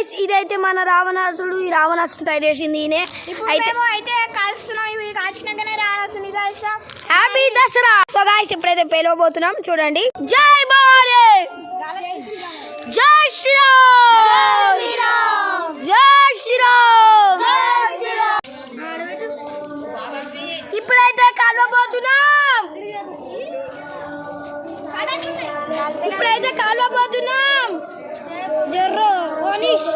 Guys ఇదైతే మన రావణాసుడు. ఈ రావణాసుడు తయారు చేసింది ఈయనే. అయితే కాల్స్తున్నాం. ఇవి కాల్చినాకనే రావణాసుని కాల్స్తాం. హ్యాపీ దసరా. సో గైస్ ఇప్పుడైతే పేలవబోతున్నాం చూడండి. జై బాలే, జై శ్రీరామ్, జై శ్రీరామ్. ఇప్పుడైతే కాల్వబోతున్నాం. ఇప్పుడైతే కాల్వబోతున్నాం. జర్రో ఓనిష్